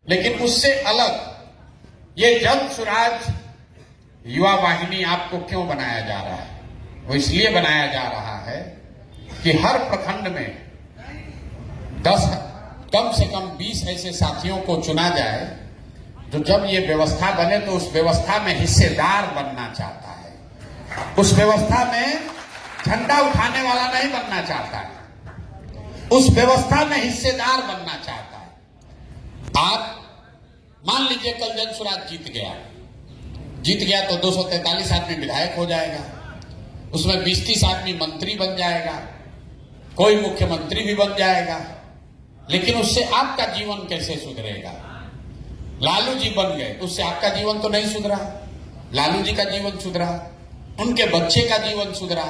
लेकिन उससे अलग ये जन स्वराज युवा वाहिनी आपको क्यों बनाया जा रहा है? वो इसलिए बनाया जा रहा है कि हर प्रखंड में 10 कम से कम 20 ऐसे साथियों को चुना जाए जो जब ये व्यवस्था बने तो उस व्यवस्था में हिस्सेदार बनना चाहता है, उस व्यवस्था में झंडा उठाने वाला नहीं बनना चाहता है, उस व्यवस्था में हिस्सेदार बनना चाहता है। आप मान लीजिए कल जन स्वराज जीत गया तो 243 आदमी विधायक हो जाएगा, उसमें 20-30 आदमी मंत्री बन जाएगा, कोई मुख्यमंत्री भी बन जाएगा, लेकिन उससे आपका जीवन कैसे सुधरेगा? लालू जी बन गए, उससे आपका जीवन तो नहीं सुधरा, लालू जी का जीवन सुधरा, उनके बच्चे का जीवन सुधरा,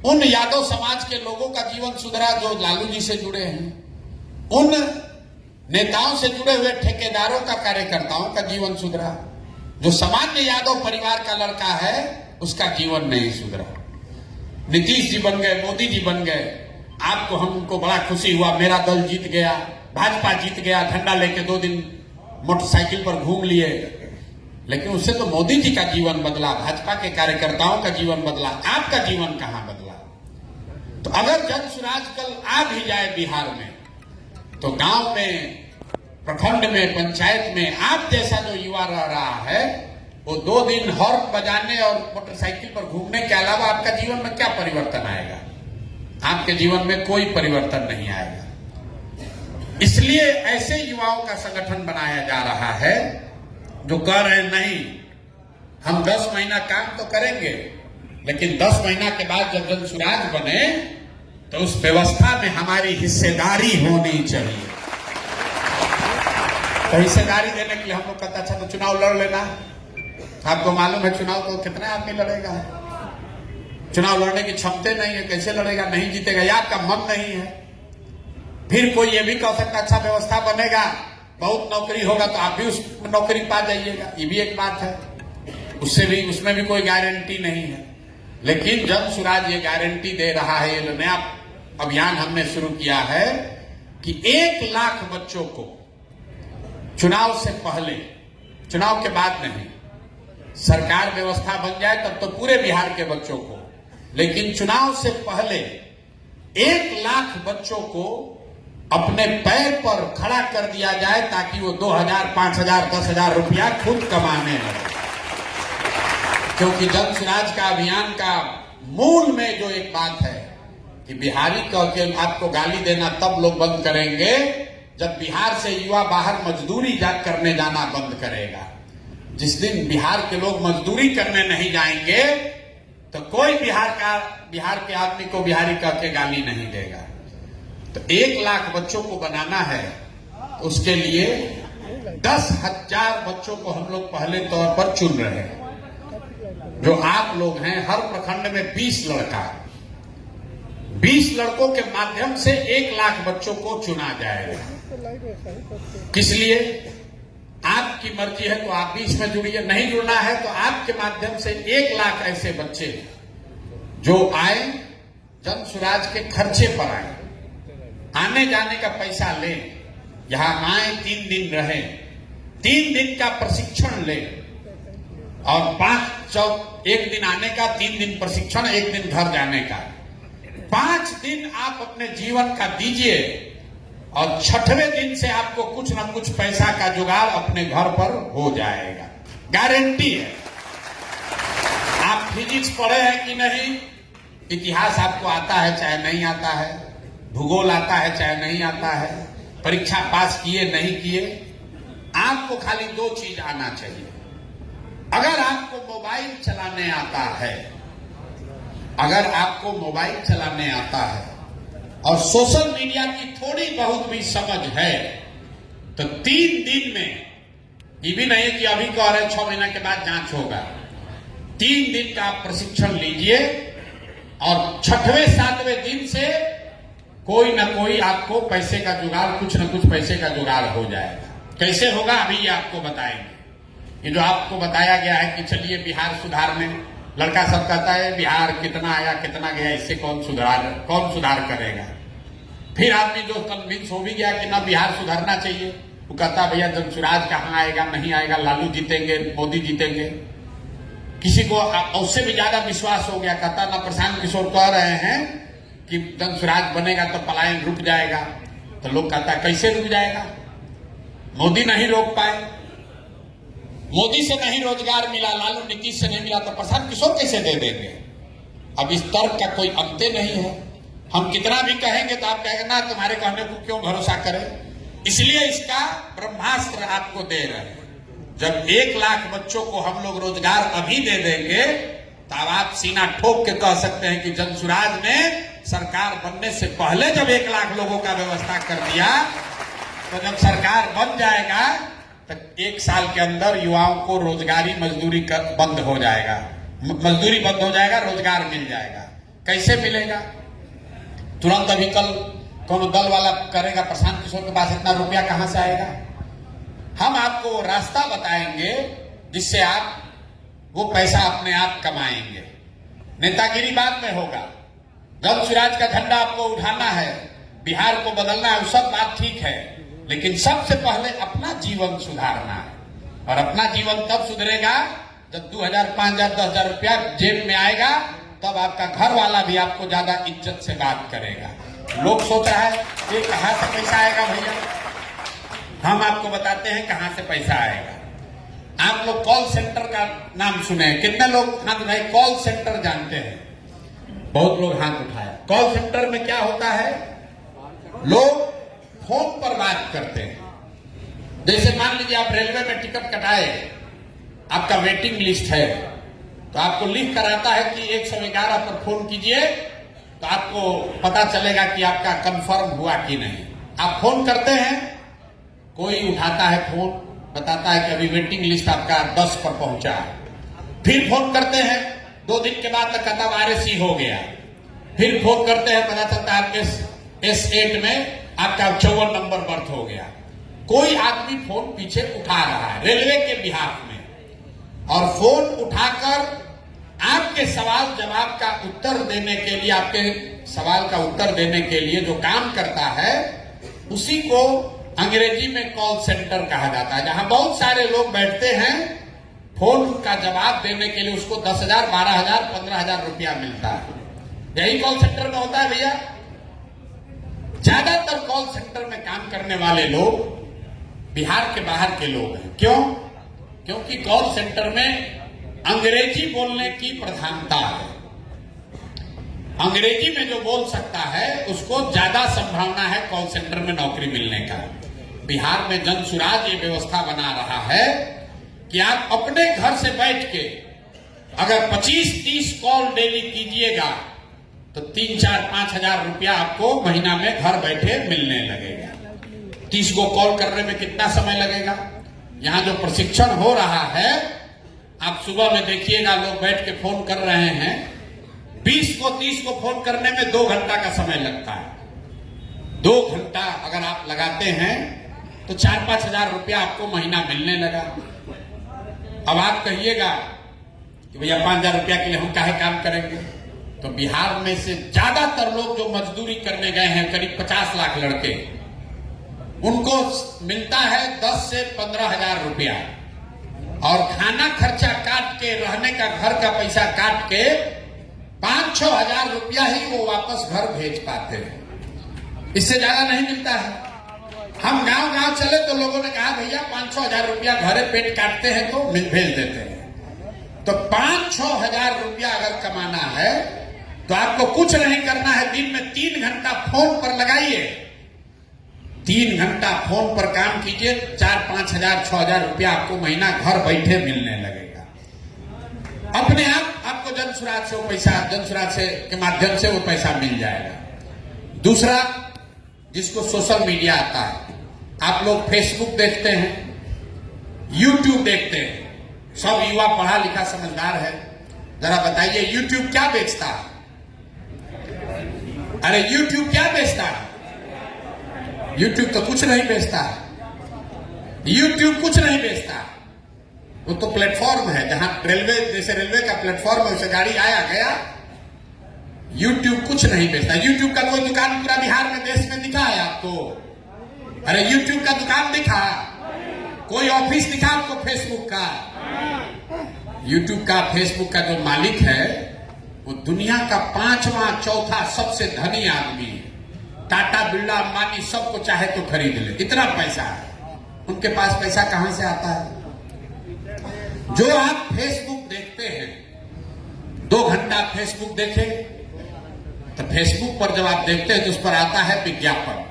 उन यादव समाज के लोगों का जीवन सुधरा जो लालू जी से जुड़े हैं, उन नेताओं से जुड़े हुए ठेकेदारों का, कार्यकर्ताओं का जीवन सुधरा, जो सामान्य यादव परिवार का लड़का है उसका जीवन नहीं सुधरा। नीतीश जी बन गए, मोदी जी बन गए, आपको हमको बड़ा खुशी हुआ, मेरा दल जीत गया, भाजपा जीत गया, झंडा लेके 2 दिन मोटरसाइकिल पर घूम लिए, लेकिन उससे तो मोदी जी का जीवन बदला, भाजपा के कार्यकर्ताओं का जीवन बदला, आपका जीवन कहां बदला? तो अगर जन स्वराज कल आ भी जाए बिहार में, तो गांव में, प्रखंड में, पंचायत में आप जैसा जो युवा रह रहा है वो 2 दिन हॉर्न बजाने और मोटरसाइकिल पर घूमने के अलावा आपका जीवन में क्या परिवर्तन आएगा? आपके जीवन में कोई परिवर्तन नहीं आएगा। इसलिए ऐसे युवाओं का संगठन बनाया जा रहा है जो कह रहे हैं नहीं, हम 10 महीना काम तो करेंगे, लेकिन 10 महीना के बाद जब जन स्वराज बने तो उस व्यवस्था में हमारी हिस्सेदारी होनी चाहिए। तो हिस्सेदारी देने के लिए हम लोग कहते अच्छा तो चुनाव लड़ लेना। आपको मालूम है चुनाव तो कितना आदमी लड़ेगा? चुनाव लड़ने की क्षमता नहीं है, कैसे लड़ेगा? नहीं जीतेगा, या आपका मन नहीं है। फिर कोई ये भी कह सकता अच्छा व्यवस्था बनेगा, बहुत नौकरी होगा तो आप भी उस नौकरी पा जाइएगा, ये भी एक बात है, उसमें भी कोई गारंटी नहीं है। लेकिन जन स्वराज ये गारंटी दे रहा है, ये नया अभियान हमने शुरू किया है कि 1 लाख बच्चों को चुनाव से पहले, चुनाव के बाद नहीं, सरकार व्यवस्था बन जाए तब तो पूरे बिहार के बच्चों को, लेकिन चुनाव से पहले 1 लाख बच्चों को अपने पैर पर खड़ा कर दिया जाए ताकि वो 2000, 5000, 10,000 रुपया खुद कमाने लगे। क्योंकि जन स्वराज का अभियान का मूल में जो एक बात है कि बिहारी कह के आपको गाली देना तब लोग बंद करेंगे जब बिहार से युवा बाहर मजदूरी करने जाना बंद करेगा। जिस दिन बिहार के लोग मजदूरी करने नहीं जाएंगे तो कोई बिहार के आदमी को बिहारी कह के गाली नहीं देगा। तो 1 लाख बच्चों को बनाना है, तो उसके लिए 10,000 बच्चों को हम लोग पहले तौर पर चुन रहे हैं। जो आप लोग हैं, हर प्रखंड में 20 लड़का, 20 लड़कों के माध्यम से 1 लाख बच्चों को चुना जाएगा। किस लिए? आपकी मर्जी है तो आप भी इसमें जुड़िए, नहीं जुड़ना है तो आपके माध्यम से 1 लाख ऐसे बच्चे जो आए, जन स्वराज के खर्चे पर आए, आने जाने का पैसा ले, यहां आए, 3 दिन रहे, 3 दिन का प्रशिक्षण ले और 1 दिन आने का, 3 दिन प्रशिक्षण, 1 दिन घर जाने का, 5 दिन आप अपने जीवन का दीजिए और 6वें दिन से आपको कुछ ना कुछ पैसा का जुगाड़ अपने घर पर हो जाएगा, गारंटी है। आप फिजिक्स पढ़े हैं कि नहीं, इतिहास आपको आता है चाहे नहीं आता है, भूगोल आता है चाहे नहीं आता है, परीक्षा पास किए नहीं किए, आपको खाली 2 चीज आना चाहिए। अगर आपको मोबाइल चलाने आता है, अगर आपको मोबाइल चलाने आता है और सोशल मीडिया की थोड़ी बहुत भी समझ है तो 3 दिन में, ये भी नहीं कि अभी कह रहे 6 महीना के बाद जांच होगा, 3 दिन का प्रशिक्षण लीजिए और 6वें 7वें दिन से कोई ना कोई आपको पैसे का जुगाड़, कुछ ना कुछ पैसे का जुगाड़ हो जाएगा। कैसे होगा अभी ये आपको बताएंगे। ये जो आपको बताया गया है कि चलिए बिहार सुधारने, लड़का सब कहता है बिहार कितना आया कितना गया, इससे कौन सुधार करेगा। फिर आदमी जो कन्विंस हो भी गया कि ना बिहार सुधारना चाहिए, वो कहता भैया जनसुराज कहाँ आएगा, नहीं आएगा, लालू जीतेंगे, मोदी जीतेंगे। किसी को उससे भी ज्यादा विश्वास हो गया, कहता ना प्रशांत किशोर कह रहे हैं कि जनसुराज बनेगा तो पलायन रुक जाएगा। तो लोग कहता कैसे रुक जाएगा, मोदी नहीं रोक पाए, मोदी से नहीं रोजगार मिला, लालू नीतीश से नहीं मिला, तो प्रशांत किशोर कैसे दे देंगे। अब इस तर्क का कोई अंत नहीं है। हम कितना भी कहेंगे तो आप कहेंगे ना तुम्हारे कहने को क्यों भरोसा करें। इसलिए इसका ब्रह्मास्त्र आपको दे रहे हैं। जब 1 लाख बच्चों को हम लोग रोजगार अभी दे देंगे तब आप सीना ठोक के कह सकते हैं कि जनसुराज ने सरकार बनने से पहले जब 1 लाख लोगों का व्यवस्था कर दिया, तो जब सरकार बन जाएगा तो 1 साल के अंदर युवाओं को रोजगारी मजदूरी बंद हो जाएगा, मजदूरी बंद हो जाएगा, रोजगार मिल जाएगा। कैसे मिलेगा? तुरंत अभी कल कौन दल वाला करेगा, प्रशांत किशोर के पास इतना रुपया कहां से आएगा? हम आपको रास्ता बताएंगे जिससे आप वो पैसा अपने आप कमाएंगे। नेतागिरी बाद में होगा, जनसुराज का झंडा आपको उठाना है, बिहार को बदलना है, वो सब बात ठीक है, लेकिन सबसे पहले अपना जीवन सुधारना है। और अपना जीवन तब सुधरेगा जब 2000, 5000, 10,000 रुपया जेब में आएगा, तब आपका घर वाला भी आपको ज्यादा इज्जत से बात करेगा। लोग सोच रहा है ये कहां से पैसा आएगा भैया, हम आपको बताते हैं कहां से पैसा आएगा। आप लोग कॉल सेंटर का नाम सुने, कितने लोग हाथ उठाए? कॉल सेंटर जानते हैं? बहुत लोग हाथ उठाया। कॉल सेंटर में क्या होता है? लोग फोन पर बात करते हैं। जैसे मान लीजिए आप रेलवे में टिकट कटाए, आपका वेटिंग लिस्ट है, तो आपको लिख कर आता है कि 111 पर फोन कीजिए, तो आपको पता चलेगा कि आपका कंफर्म हुआ कि नहीं। आप फोन करते हैं, कोई उठाता है फोन, बताता है कि अभी वेटिंग लिस्ट आपका 10 पर पहुंचा है। फिर फोन करते हैं, 2 दिन के बाद तक कहता RSC हो गया। फिर फोन करते हैं, पता चलता है आपके S8 में आपका 54 नंबर बर्थ हो गया। कोई आदमी फोन पीछे उठा रहा है रेलवे के बिहाफ में, और फोन उठाकर आपके सवाल जवाब का उत्तर देने के लिए, आपके सवाल का उत्तर देने के लिए जो काम करता है, उसी को अंग्रेजी में कॉल सेंटर कहा जाता है। जहां बहुत सारे लोग बैठते हैं, फोन का जवाब देने के लिए उसको 10,000, 12,000, 15,000 रुपया मिलता है। यही कॉल सेंटर में होता है भैया। ज्यादातर कॉल सेंटर में काम करने वाले लोग बिहार के बाहर के लोग हैं। क्यों? क्योंकि कॉल सेंटर में अंग्रेजी बोलने की प्रधानता है। अंग्रेजी में जो बोल सकता है उसको ज्यादा संभावना है कॉल सेंटर में नौकरी मिलने का। बिहार में जनसुराज ये व्यवस्था बना रहा है कि आप अपने घर से बैठ के अगर 25-30 कॉल डेली कीजिएगा तो 3-4-5 हजार रुपया आपको महीना में घर बैठे मिलने लगेगा। 30 को कॉल करने में कितना समय लगेगा? यहां जो प्रशिक्षण हो रहा है, आप सुबह में देखिएगा, लोग बैठ के फोन कर रहे हैं। 20 को 30 को फोन करने में 2 घंटा का समय लगता है। 2 घंटा अगर आप लगाते हैं तो 4-5 हजार रुपया आपको महीना मिलने लगा। अब आप कहिएगा कि भैया 5,000 रुपया के लिए हम काहे काम करेंगे? तो बिहार में से ज्यादातर लोग जो मजदूरी करने गए हैं, करीब 50 लाख लड़के, उनको मिलता है 10 से 15 हजार रुपया, और खाना खर्चा काट के, रहने का घर का पैसा काट के 5-6 हजार रुपया ही वो वापस घर भेज पाते हैं। इससे ज्यादा नहीं मिलता है। हम गांव चले तो लोगों ने कहा भैया 5-6 हजार रुपया घरे पेट काटते हैं तो भेज देते हैं। तो 5-6 हजार रुपया अगर कमाना है तो आपको कुछ नहीं करना है। दिन में 3 घंटा फोन पर लगाइए, 3 घंटा फोन पर काम कीजिए, 4-5 हजार 6 हजार रुपया आपको महीना घर बैठे मिलने लगेगा। अपने आप आपको जनसुराज से वो पैसा, जनसुराज से के माध्यम से वो पैसा मिल जाएगा। दूसरा, जिसको सोशल मीडिया आता है, आप लोग फेसबुक देखते हैं, यूट्यूब देखते हैं, सब युवा पढ़ा लिखा समझदार है। जरा बताइए यूट्यूब क्या बेचता है? अरे यूट्यूब क्या बेचता है? यूट्यूब तो कुछ नहीं बेचता है। यूट्यूब कुछ नहीं बेचता, वो तो प्लेटफॉर्म है। जहां रेलवे, जैसे रेलवे का प्लेटफॉर्म है, उसे गाड़ी आया गया। यूट्यूब कुछ नहीं बेचता। यूट्यूब का कोई दुकान पूरा बिहार में, देश में दिखा है आपको? अरे यूट्यूब का दुकान दिखा, कोई ऑफिस दिखा आपको फेसबुक का? यूट्यूब का फेसबुक का जो मालिक है वो दुनिया का 5वां 4था सबसे धनी आदमी है। टाटा बिरला अंबानी सबको चाहे तो खरीद ले, इतना पैसा है उनके पास। पैसा कहां से आता है? जो आप फेसबुक देखते हैं, 2 घंटा फेसबुक देखें तो फेसबुक पर जब आप देखते हैं तो उस पर आता है विज्ञापन।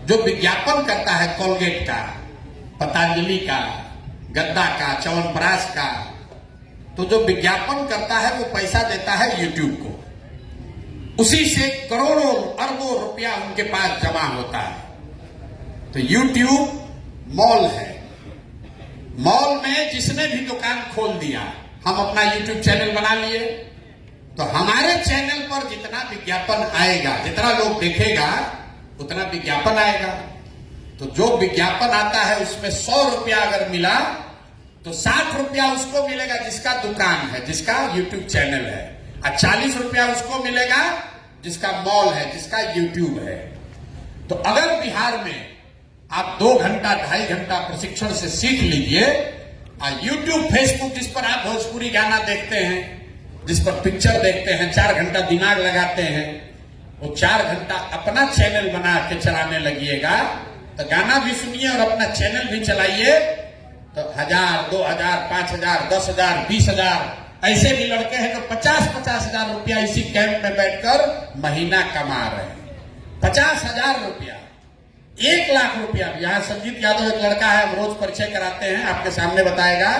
जो विज्ञापन करता है कोलगेट का, पतंजलि का, गद्दा का, च्यवनप्राश का, तो जो विज्ञापन करता है वो पैसा देता है यूट्यूब को। उसी से करोड़ों अरबों रुपया उनके पास जमा होता है। तो यूट्यूब मॉल है। मॉल में जिसने भी दुकान खोल दिया, हम अपना यूट्यूब चैनल बना लिए, तो हमारे चैनल पर जितना विज्ञापन आएगा, जितना लोग देखेगा उतना विज्ञापन आएगा। तो जो विज्ञापन आता है उसमें 100 रुपया अगर मिला तो 60 रुपया उसको मिलेगा जिसका दुकान है, जिसका यूट्यूब चैनल है, और 40 रुपया उसको मिलेगा जिसका मॉल है, जिसका यूट्यूब है। तो अगर बिहार में आप 2 घंटा 2.5 घंटा प्रशिक्षण से सीख लीजिए, और यूट्यूब फेसबुक जिस पर आप भोजपुरी गाना देखते हैं, जिस पर पिक्चर देखते हैं, 4 घंटा दिमाग लगाते हैं, वो 4 घंटा अपना चैनल बना के चलाने लगिएगा तो गाना भी सुनिए और अपना चैनल भी चलाइए, तो 1000, 2000, 5000, 10,000, 20,000 ऐसे भी लड़के हैं जो 50-50 हजार रुपया इसी कैंप में बैठकर महीना कमा रहे हैं। 50,000 रुपया, 1 लाख रुपया। यहाँ संजीत यादव एक लड़का है, हम रोज परिचय कराते हैं, आपके सामने बताएगा।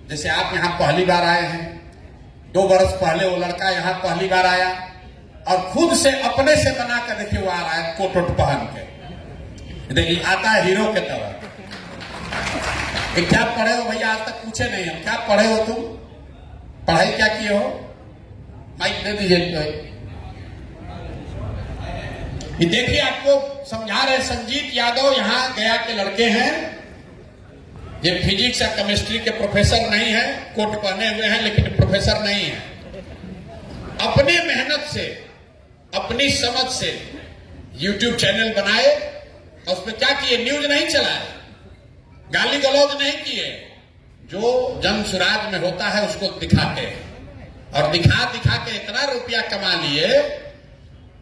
जैसे आप यहाँ पहली बार आए हैं, 2 वर्ष पहले वो लड़का यहाँ पहली बार आया और खुद से अपने से बना कर देखिए वो आ रहा है कोट वोट पहन के। देखिए आता है हीरो के तरह। क्या पढ़े हो भैया? आज तक पूछे नहीं हम, क्या पढ़े हो तुम? पढ़ाई क्या किए हो? माइक दे दीजिए। ये देखिए आपको समझा रहे, संजीत यादव यहाँ गया के लड़के हैं। ये फिजिक्स या केमिस्ट्री के प्रोफेसर नहीं है, कोट पहने हुए हैं लेकिन प्रोफेसर नहीं है। अपने मेहनत से, अपनी समझ से यूट्यूब चैनल बनाए और उसमें क्या किए? न्यूज नहीं चलाए, गाली गलौज नहीं किए, जो जन सुराज में होता है उसको दिखाते हैं। और दिखा दिखा के इतना रुपया कमा लिए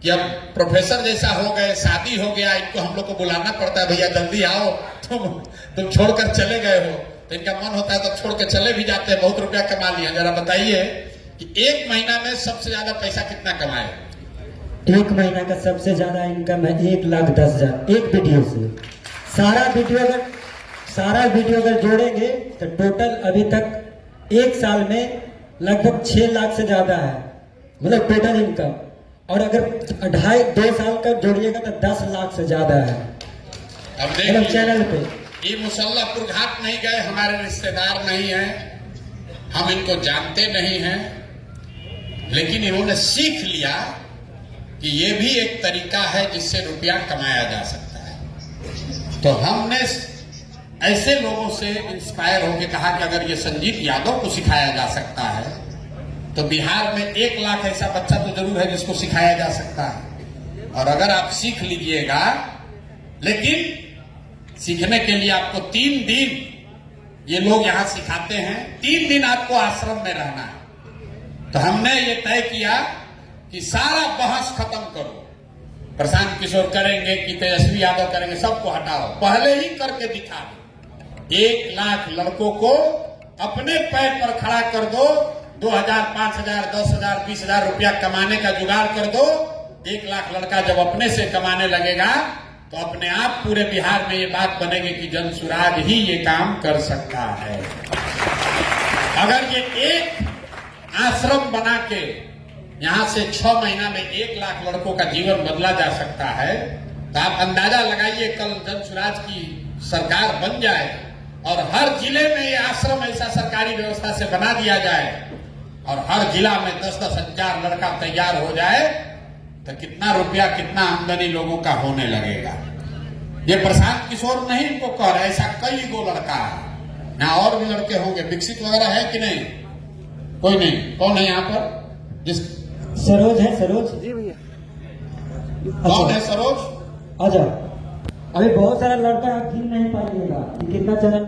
कि अब प्रोफेसर जैसा हो गए, शादी हो गया, इनको हम लोग को बुलाना पड़ता है, भैया जल्दी आओ, तुम छोड़कर चले गए हो। तो इनका मन होता है तो छोड़ के चले भी जाते हैं। बहुत रुपया कमा लिया। जरा बताइए कि 1 महीना में सबसे ज्यादा पैसा कितना कमाए? 1 महीना का सबसे ज्यादा इनकम है 1,10,000 एक वीडियो से। सारा वीडियो अगर जोड़ेंगे तो टोटल अभी तक 1 साल में लगभग 6 लाख से ज्यादा है, मतलब टोटल इनकम। और अगर 2.5 साल का जोड़िएगा तो 10 लाख से ज्यादा है। अब देखिए चैनल पे ये मुसल्लापुर घाट नहीं गए, हमारे रिश्तेदार नहीं है, हम इनको जानते नहीं हैं, लेकिन इन्होंने सीख लिया कि ये भी एक तरीका है जिससे रुपया कमाया जा सकता है। तो हमने ऐसे लोगों से इंस्पायर होकर कहा कि अगर ये संजीत यादव को सिखाया जा सकता है तो बिहार में 1 लाख ऐसा बच्चा तो जरूर है जिसको सिखाया जा सकता है। और अगर आप सीख लीजिएगा, लेकिन सीखने के लिए आपको 3 दिन ये लोग यहां सिखाते हैं, 3 दिन आपको आश्रम में रहना है। तो हमने ये तय किया कि सारा बहस खत्म करो, प्रशांत किशोर करेंगे कि तेजस्वी यादव करेंगे, सबको हटाओ, पहले ही करके दिखा दो। 1 लाख लड़कों को अपने पैर पर खड़ा कर दो, 2,000, 5,000, 10,000, 20,000 रुपया कमाने का जुगाड़ कर दो। 1 लाख लड़का जब अपने से कमाने लगेगा तो अपने आप पूरे बिहार में ये बात बनेगी कि जन सुराज ही ये काम कर सकता है। अगर ये एक आश्रम बना के यहां से 6 महीना में 1 लाख लड़कों का जीवन बदला जा सकता है, तो आप अंदाजा लगाइए कल जन सुराज की सरकार बन जाए और हर जिले में ये आश्रम ऐसा सरकारी व्यवस्था से बना दिया जाए और हर जिला में 10-10 हजार लड़का तैयार हो जाए, तो कितना रुपया, कितना आमदनी लोगों का होने लगेगा। ये प्रशांत किशोर नहीं इनको कह रहे, ऐसा कई गो लड़का है। यहाँ और भी लड़के होंगे, विकसित वगैरह है कि नहीं? कोई नहीं। कौन है यहाँ पर? जिस सरोज है, सरोज जी भैया। कौन है सरोज? आजा। अभी बहुत सारा लड़का गिन नहीं पाइएगा कि कितना चैनल